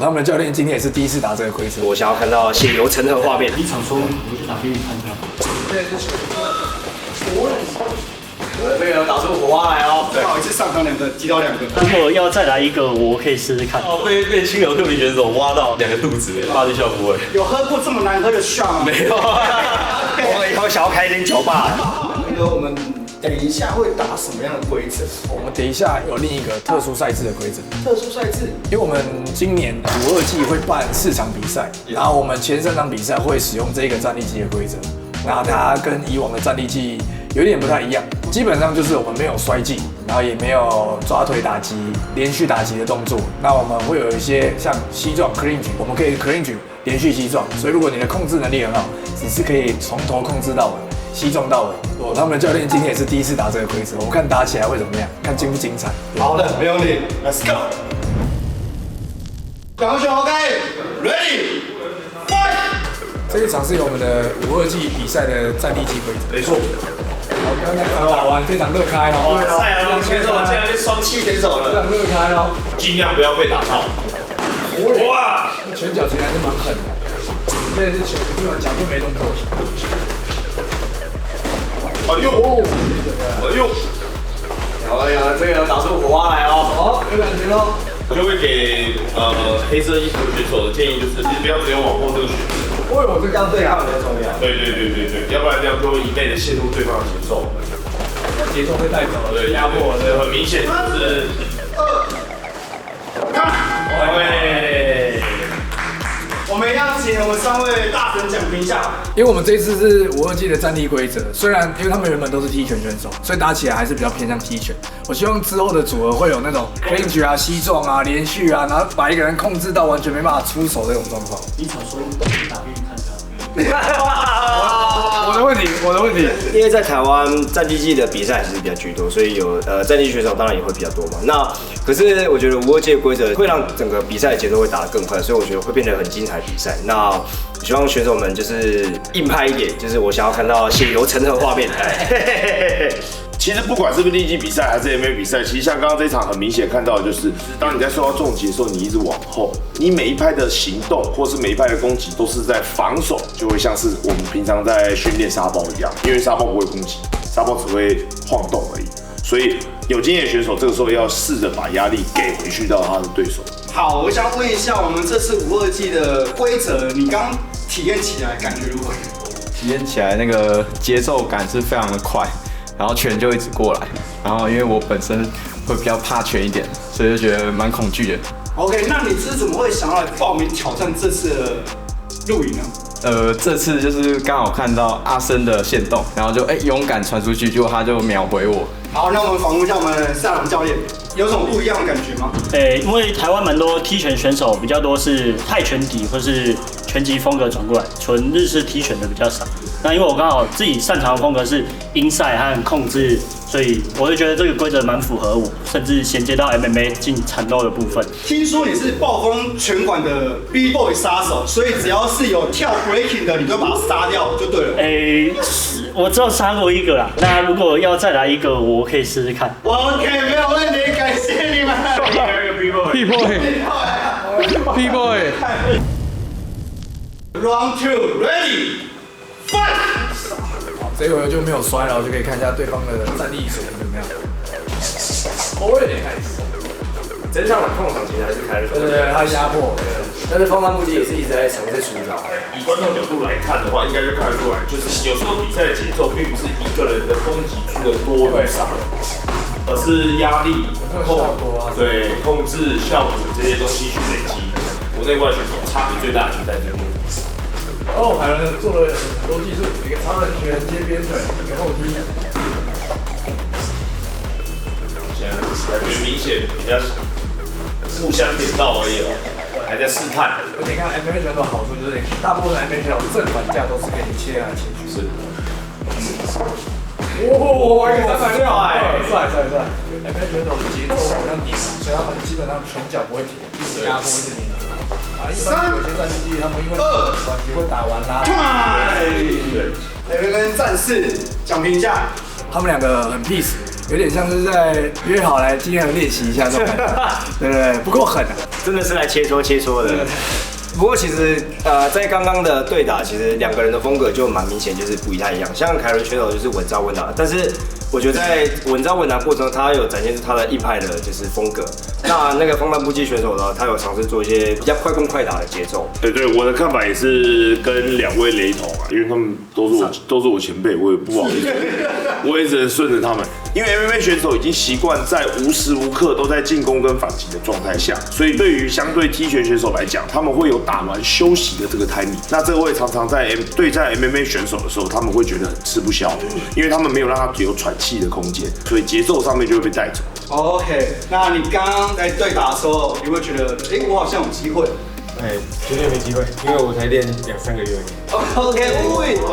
他们的教练今天也是第一次打这个规则。我想要看到血流成河画面。一场说，我就打给你看看。这个打出火花来哦！不好意思，上场2个，击倒2个。如果要再来一个，我可以试试看。哦，被清流特别选手挖到2个肚子，发力效不会。有喝过这么难喝的 shot 吗？没有，我以后想要开一间酒吧。那个我们等一下会打什么样的规则？我们等一下有另一个特殊赛制的规则。特殊赛制，因为我们今年52季会办4场比赛，然后我们前3场比赛会使用这个战力季的规则。那它跟以往的战力季有点不太一样，基本上就是我们没有摔技，然后也没有抓腿打击、连续打击的动作。那我们会有一些像膝撞 clinch， 我们可以 clinch 连续膝撞，所以如果你的控制能力很好，你是可以从头控制到尾，膝撞到尾。他们的教练今天也是第一次打这个规则，我看打起来会怎么样，看精不精彩。好的，没问题 ，Let's go。两个选 OK，Ready， fight。这一场是有我们的52季比赛的战力季规则。没错。好，刚刚打完非常乐开哦。赛尔选手竟然变双7选手了，非常乐开哦。尽量不要被打到。哇！拳脚其实还是蛮狠的。现在是拳，基本上脚就没动作。哎呦！哎呦！好呀，这个打出火花来哦！好，有感觉喽。我就会给黑色衣服选手的建议就是，其实不要只有往后这个选择。哦呦，这要对抗比较重要。对，要不然这样就会一昧的陷入对方的节奏。节奏会带走，对，压迫，这很明显就是我们要请我们3位大神讲评一下。因为我们这次是52季的战力规则，虽然因为他们原本都是踢拳选手，所以打起来还是比较偏向踢拳。我希望之后的组合会有那种 clinch 啊、膝撞啊、连续啊，然后把一个人控制到完全没办法出手这种状况。一场说，我就打给你看看。我的问题，因为在台湾战地季的比赛还是比较居多，所以有战地选手当然也会比较多嘛。那可是我觉得52届规则会让整个比赛节奏会打得更快，所以我觉得会变得很精彩比赛。那希望选手们就是硬派一点，就是我想要看到血流成河画面。其实不管是不是立技比赛还是 MMA 比赛，其实像刚刚这一场很明显看到的就是，当你在受到重击的时候，你一直往后，你每一拍的行动或是每一拍的攻击都是在防守，就会像是我们平常在训练沙包一样，因为沙包不会攻击，沙包只会晃动而已。所以有经验的选手这个时候要试着把压力给回去到他的对手。好，我想问一下，我们这次52季的规则，你刚体验起来感觉如何？体验起来那个节奏感是非常的快。然后拳就一直过来，然后因为我本身会比较怕拳一点，所以就觉得蛮恐惧的。OK， 那你是怎么会想要来报名挑战这次的露营呢？这次就是刚好看到阿森的限动，然后就勇敢传出去，结果他就秒回我。好，那我们访问一下我们的赛朗教练，有什么不一样的感觉吗？因为台湾蛮多踢拳选手比较多是泰拳底或是拳击风格转过来，纯日式踢拳的比较少。那因为我刚好自己擅长的风格是inside和控制，所以我就觉得这个规则蛮符合我，甚至衔接到 MMA 进缠斗的部分。听说你是暴风拳馆的 B-boy 杀手，所以只要是有跳 breaking 的，你都把它杀掉就对了。我只有杀过一个啦。那如果要再来一个，我可以试试看。OK， 没有问题，感谢你们。B-boy。Round 2 ready。Fight！ 好，这一回就没有摔了，我就可以看一下对方的战力水平怎么样。我有点开始。真相的控场其实还是开了。对，他压迫。但是方方目的也是一直在尝试寻找。以观众角度来看的话，应该就看得出来，就是有时候比赛的节奏并不是一个人的攻击出的多与少，而是压力、对控制、效果这些东西去累积。国内外选手差别最大的就在这边。哦，海伦做了很多技术，一个超人拳接边腿，一个后踢。现在感觉明显比较互相点到而已了，还在试探。而且你看 MMA 选手的好处就是，大部分 MMA 选手正反架都是可以切来切去。是。哇，一个360帅！MMA 选手的节奏好像拧，所以他们基本上拳脚不会停，一直压迫，一直拧。啊，一般有些战绩他们因为短局会打完啦。对，跟战士讲评一下。他们两个很 peace，因有点像是在约好来今天练习一下这种感觉，对不对？不够狠啊！真的是来切磋的。不过其实在刚刚的对打，其实两个人的风格就蛮明显，就是不太一样。像凯伦选手就是稳扎稳打，但是我觉得在稳扎稳打过程中，他有展现出他的硬派的就是风格。那个方弹不羁选手呢，他有尝试做一些比较快攻快打的节奏。对，我的看法也是跟两位雷同啊，因为他们都是我前辈，我也不好意思，我也只能顺着他们。因为 MMA 选手已经习惯在无时无刻都在进攻跟反击的状态下，所以对于相对踢拳选手来讲，他们会有打完休息的这个 timing。那这个会常常在对战 MMA 选手的时候，他们会觉得很吃不消，因为他们没有让他有喘气的空间，所以节奏上面就会被带走。OK， 那你刚刚在对打的时候，你会觉得，我好像有机会？绝对没机会，因为我才练2-3个月而已。OK，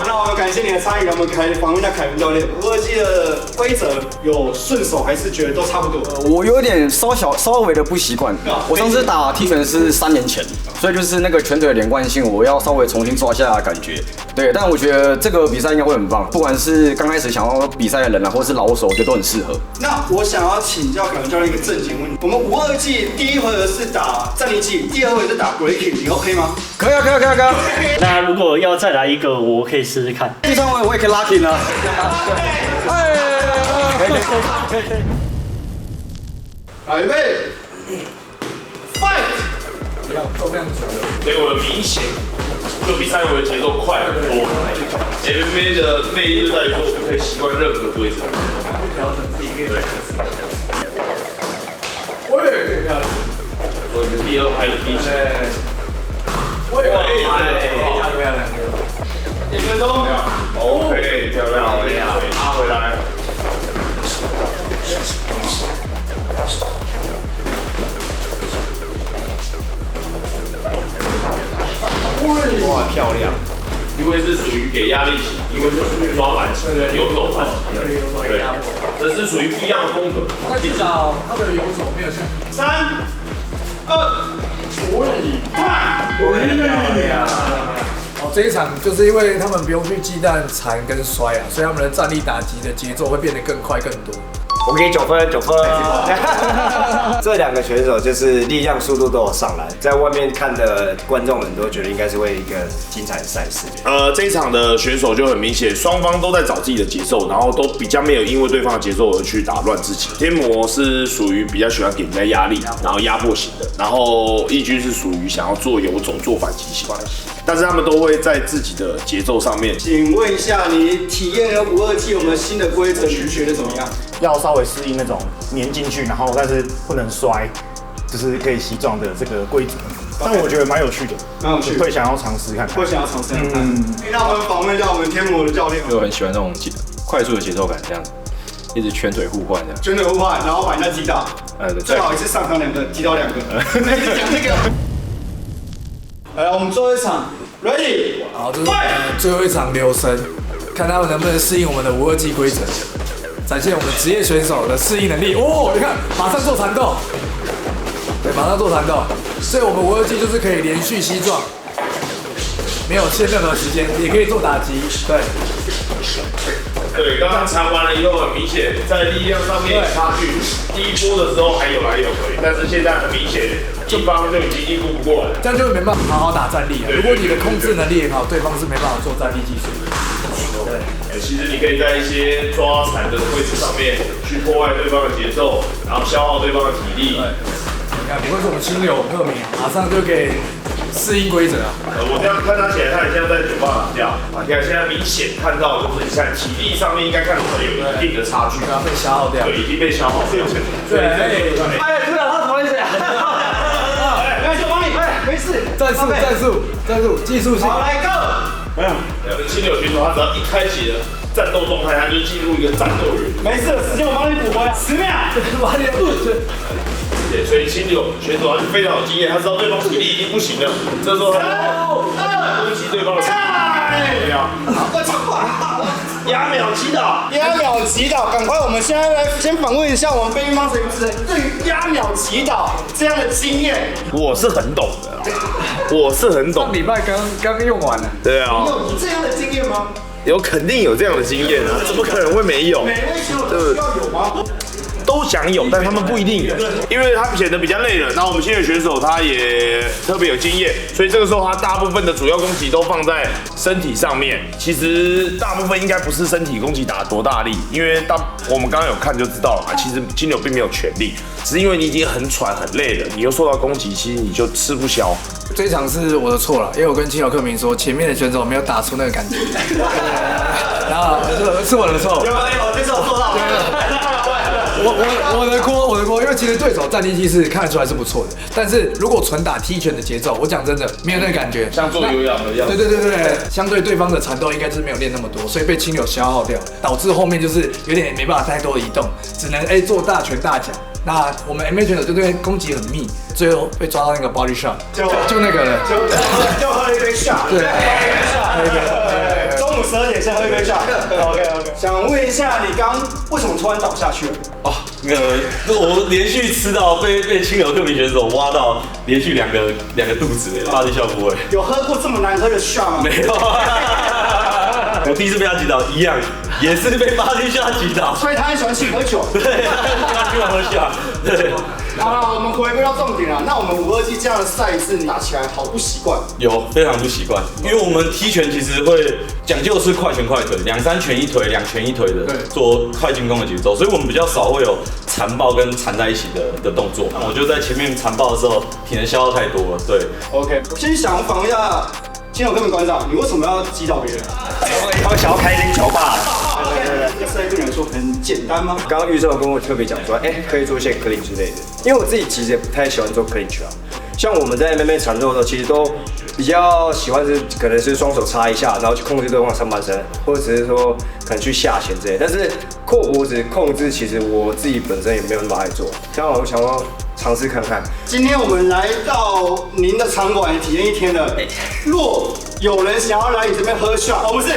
那我们感谢你的参与，我们访问一下凯文教练。5-2-7的规则有顺手还是觉得都差不多？我有点稍微的不习惯。我上次打踢拳是3年前，所以就是那个拳腿的连贯性，我要稍微重新抓下感觉。对，但我觉得这个比赛应该会很棒，不管是刚开始想要比赛的人啊，或是老手，我觉得都很适合。那我想要请教凯文教练一个正经问题：我们5-2-7第一回合是打站立技，第二回合是打 breaking， 你 OK 吗？可以啊。那如果要再来一个，我可以试试看。第3回我也可以 locking 啊。可以。预备 ，fight！ 重量级的，结果明显就比赛回节奏快很多。MMA 的魅力就在于说，我们可以习惯任何规则，调整自己可以。所以第2拍的第1分钟，OK， 漂亮，拉回来。哇，漂亮！因为是属于给压力型，因为是属于抓板型、游走反击的，对，这是属于不一样的风格。那至少他的游走没有像3、2、这一场就是因为他们不用去忌惮缠跟摔啊，所以他们的站立打击的节奏会变得更快更多。我给9分。这两个选手就是力量、速度都有上来，在外面看的观众们都觉得应该是会一个精彩的赛事。这一场的选手就很明显，双方都在找自己的节奏，然后都比较没有因为对方的节奏而去打乱自己。天魔是属于比较喜欢给人家压力，然后压迫型的，然后义军是属于想要做游走、做反击型的。但是他们都会在自己的节奏上面。请问一下，你体验了5-2-7我们新的规则，你觉得怎么样？要稍微适应那种粘进去，然后但是不能摔，就是可以膝撞的这个规则。但我觉得蛮有趣的，会想要尝试看看。那我们访问一下我们天魔的教练。我很喜欢那种快速的节奏感，这样子，一直拳腿互换这样。拳腿互换，然后把人家击倒。对。最好一次上场2个，击倒2个。讲这个。来，我们最后一场 ，Ready？ 好，这是最后一场留声，看他们能不能适应我们的5-2-7规则，展现我们职业选手的适应能力。哦，你看，马上做缠斗，对，马上做缠斗。所以我们5-2-7就是可以连续膝撞，没有限任何时间，也可以做打击。对，刚刚缠完了以后，很明显在力量上面差距。第一波的时候还有来有回，但是现在很明显，对方就已经应付不过了，这样就没办法好好打站立了。如果你的控制能力也好，对方是没办法做站立技术。对，其实你可以在一些抓缠的位置上面去破坏对方的节奏，然后消耗对方的体力。你看，不会是我们清流特名，马上就可以适应规则啊！我这样看他起来，他很像在酒吧打架啊！你看现在明显看到，就是你看体力上面应该看出来有一定的差距，被消耗掉，对，已经被消耗掉。对，哎，知道他什么意思啊？没事，战术，技术性。好，来 go！ 清流选手他只要一开启了战斗状态，他就进入一个战斗人。没事，时间我帮你补回来，10秒。把你对，所以清流选手他是非常有经验，他知道对方体力已经不行了，这时候他攻击对方的。对啊，压秒击倒，赶快！我们现在来先访问一下我们Baby Monster主持人对于压秒击倒这样的经验。我是很懂的，上礼拜刚用完了。对啊。你有这样的经验吗？有肯定有这样的经验啊，怎么可能会没有？每位选手都需要有吗？都想有，但他们不一定有，因为他显得比较累了。然后我们新的选手他也特别有经验，所以这个时候他大部分的主要攻击都放在身体上面。其实大部分应该不是身体攻击打多大力，因为我们刚刚有看就知道了嘛。其实金牛并没有全力，只是因为你已经很喘很累了，你又受到攻击，其实你就吃不消。这一场是我的错了，因为我跟金牛克明说，前面的选手没有打出那个感觉，然后是我的错。有，这次我做到了。我的锅，因为其实对手战力技是看得出来是不错的，但是如果纯打踢拳的节奏，我讲真的没有那个感觉，像做有氧的样子。对，相对对方的缠斗应该是没有练那么多，所以被青牛消耗掉，导致后面就是有点没办法太多的移动，只能做大拳大脚。那我们 MMA 选手就对攻击很密，最后被抓到那个 body shot， 就那个了，就喝了一杯 shot， 对，中午12点先喝一杯 shot。OK， 想问一下，你刚为什么突然倒下去了？哦，那个我连续吃到被青牛克明选手挖到连续两个肚子，巴黎笑不会。有喝过这么难喝的 shot 吗？没有。我第一次被他击倒，一样也是被巴黎笑击倒。所以他很喜欢请喝酒。对，他喜欢喝酒。对。好了，我们回归到重点了。那我们5-2-7这样的赛事，你打起来好不习惯？有，非常不习惯，因为我们踢拳其实会讲究是快拳快腿，2-3拳一腿，2拳一腿的做快进攻的节奏，所以我们比较少会有缠抱跟缠在一起的动作。我就在前面缠抱的时候，体能消耗太多了。对 ，OK， 我先想访问一下金牛克明馆长，你为什么要击倒别人？他想要开一间酒吧。对，对你来说很简单吗？刚刚预售跟我特别讲说，可以做一些 clean 之类的，因为我自己其实也不太喜欢做 clean 啊。像我们在 MMA 缠斗的时候，其实都比较喜欢是可能是双手插一下，然后去控制对方上半身，或者只是说可能去下潜之类的。但是扣脖子控制，其实我自己本身也没有那么爱做。这样我想要尝试看看。今天我们来到您的场馆体验一天了。若有人想要来你这边喝 shot， 不是。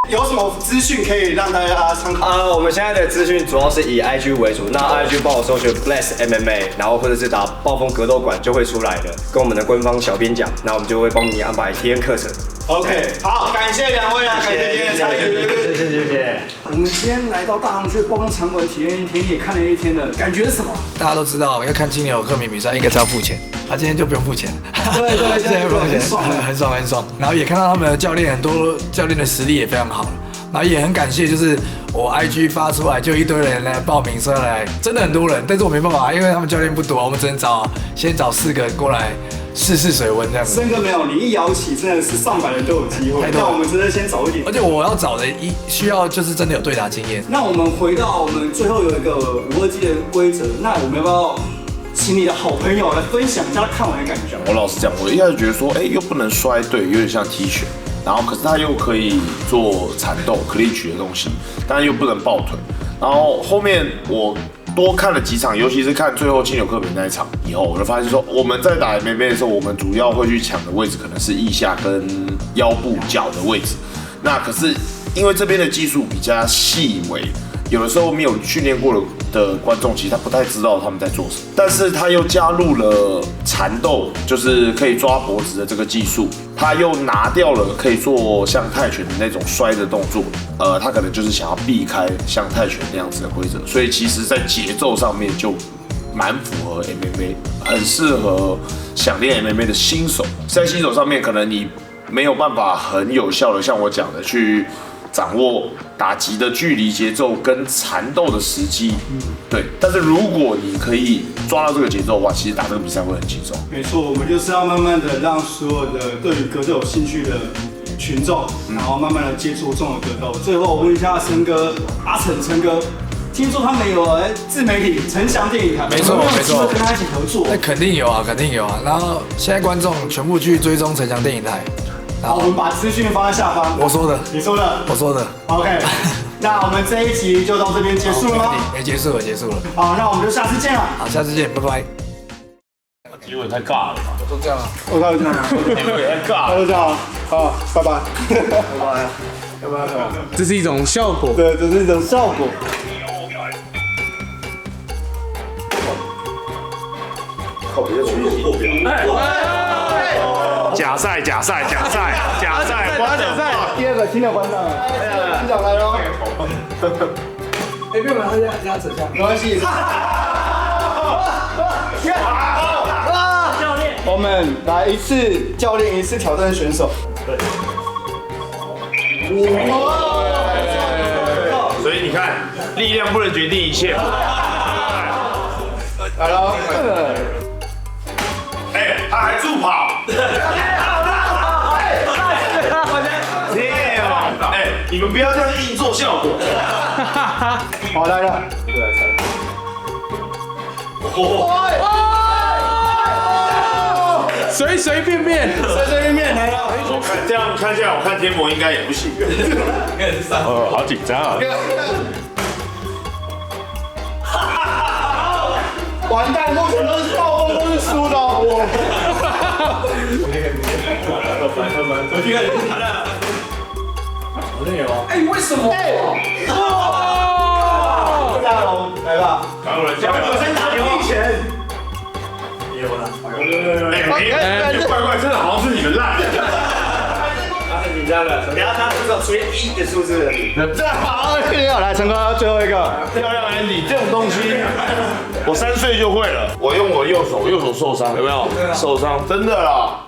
有什么资讯可以让大家参考？我们现在的资讯主要是以 IG 为主，那 IG 帮我搜寻 Bless MMA， 然后或者是打暴风格斗馆就会出来的，跟我们的官方小编讲，那我们就会帮你安排体验课程。OK， 好，感谢两位啊，感谢今天的参与，谢谢。我们今天来到大航区暴风场馆体验一天，也看了一天了，感觉是什么？大家都知道，要看金牛克明比赛应该是要付钱，他今天就不用付钱，对，今天不用钱，很爽。然后也看到他们的教练，很多教练的实力也非常好。然后也很感谢，就是我 IG 发出来就一堆人来报名说来，真的很多人，但是我没办法，因为他们教练不多，我们只能先找4个过来试水温这样子。森哥没有，你一摇起真的是上百人都有机会，那我们真的先找一点。而且我要找的需要就是真的有对打经验。那我们回到我们最后有一个5-2-7的规则，那我们要不要请你的好朋友来分享一下他看完的感觉？我老实讲，我一开始觉得说，又不能摔对，有点像踢拳。然后，可是他又可以做缠斗、clinch 的东西，但又不能抱腿。然后后面我多看了几场，尤其是看最后金牛克明那一场以后，我就发现说，我们在打 MMA 的时候，我们主要会去抢的位置可能是腋下跟腰部、脚的位置。那可是因为这边的技术比较细微，有的时候没有训练过的观众，其实他不太知道他们在做什么。但是他又加入了缠斗，就是可以抓脖子的这个技术，他又拿掉了可以做像泰拳的那种摔的动作。他可能就是想要避开像泰拳那样子的规则，所以其实在节奏上面就蛮符合 MMA， 很适合想练 MMA 的新手。在新手上面，可能你没有办法很有效的像我讲的去掌握打击的距离、节奏跟缠斗的时机，对。但是如果你可以抓到这个节奏的话，其实打这个比赛会很轻松。没错，我们就是要慢慢的让所有的对于格斗有兴趣的群众，然后慢慢的接触这种格斗。最后我问一下森哥，陈哥，听说他们有自媒体陈翔电影台，没错，跟他一起合作。那肯定有啊。然后现在观众全部去追踪陈翔电影台。好，我们把资讯放在下方。我说的，你说的，我说的。OK， 那我们这一集就到这边结束了吗？没结束了。好，那我们就下次见了。好，下次见，拜拜。结果太尬了吧？都这样了。我看这样。结果也太尬了。就这样。好，拜拜。拜拜。这是一种效果。对，这是一种效果。靠，别的区域。假赛，假赛，关的赛。第二个新的班长，班长来喽。哎，没有，他压扯下，没关系。教练，我们来一次教练一次挑战选手。对。所以你看，力量不能决定一切。来喽。哎，他还助跑。哎，你们不要这样硬做效果。好，来了。随随便便来了。我看这样看下来，我看天魔应该也不行。好紧张啊！完蛋，目前都是暴风，都是输的哦。我听看你谈了。好累哦。哎，为什么？大龙，来吧。我先拿你钱。有了。哎，怪怪，真的好像是你们烂。他很紧张的，等下他至少出现1的数字。这好，来陈哥最后一个。漂亮 Andy， 这种东西我3岁就会了。我用我右手受伤，有没有？受伤，真的啦。